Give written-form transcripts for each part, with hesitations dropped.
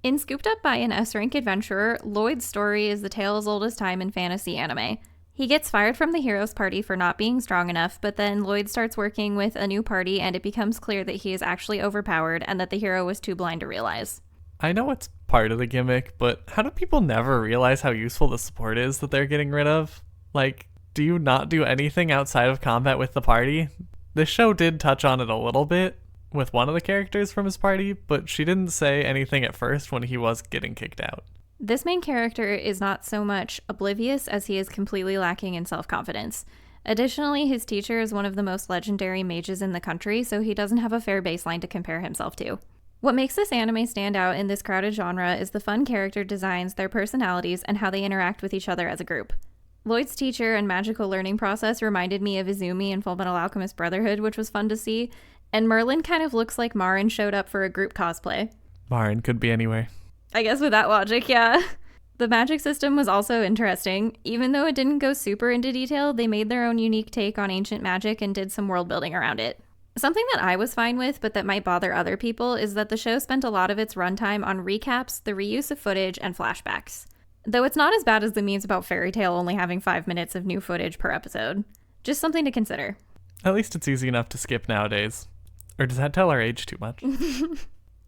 In Scooped Up by an S-rank adventurer, Lloyd's story is the tale as old as time in fantasy anime. He gets fired from the hero's party for not being strong enough, but then Lloyd starts working with a new party and it becomes clear that he is actually overpowered and that the hero was too blind to realize. I know it's part of the gimmick, but how do people never realize how useful the support is that they're getting rid of? Like, do you not do anything outside of combat with the party? This show did touch on it a little bit with one of the characters from his party, but she didn't say anything at first when he was getting kicked out. This main character is not so much oblivious as he is completely lacking in self-confidence. Additionally, his teacher is one of the most legendary mages in the country, so he doesn't have a fair baseline to compare himself to. What makes this anime stand out in this crowded genre is the fun character designs, their personalities, and how they interact with each other as a group. Lloyd's teacher and magical learning process reminded me of Izumi in Fullmetal Alchemist Brotherhood, which was fun to see, and Merlin kind of looks like Marin showed up for a group cosplay. Marin could be anywhere. I guess with that logic, yeah. The magic system was also interesting. Even though it didn't go super into detail, they made their own unique take on ancient magic and did some world building around it. Something that I was fine with, but that might bother other people, is that the show spent a lot of its runtime on recaps, the reuse of footage, and flashbacks. Though it's not as bad as the memes about Fairy Tail only having 5 minutes of new footage per episode. Just something to consider. At least it's easy enough to skip nowadays. Or does that tell our age too much?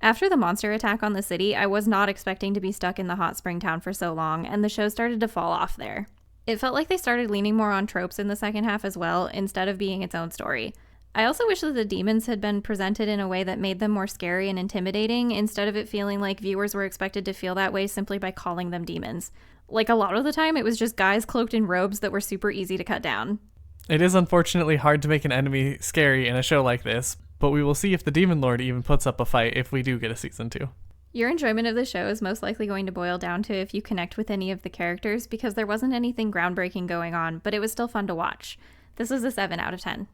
After the monster attack on the city, I was not expecting to be stuck in the hot spring town for so long, and the show started to fall off there. It felt like they started leaning more on tropes in the second half as well, instead of being its own story. I also wish that the demons had been presented in a way that made them more scary and intimidating, instead of it feeling like viewers were expected to feel that way simply by calling them demons. Like, a lot of the time, it was just guys cloaked in robes that were super easy to cut down. It is unfortunately hard to make an enemy scary in a show like this, but we will see if the Demon Lord even puts up a fight if we do get a season 2. Your enjoyment of the show is most likely going to boil down to if you connect with any of the characters, because there wasn't anything groundbreaking going on, but it was still fun to watch. This is a 7 out of 10.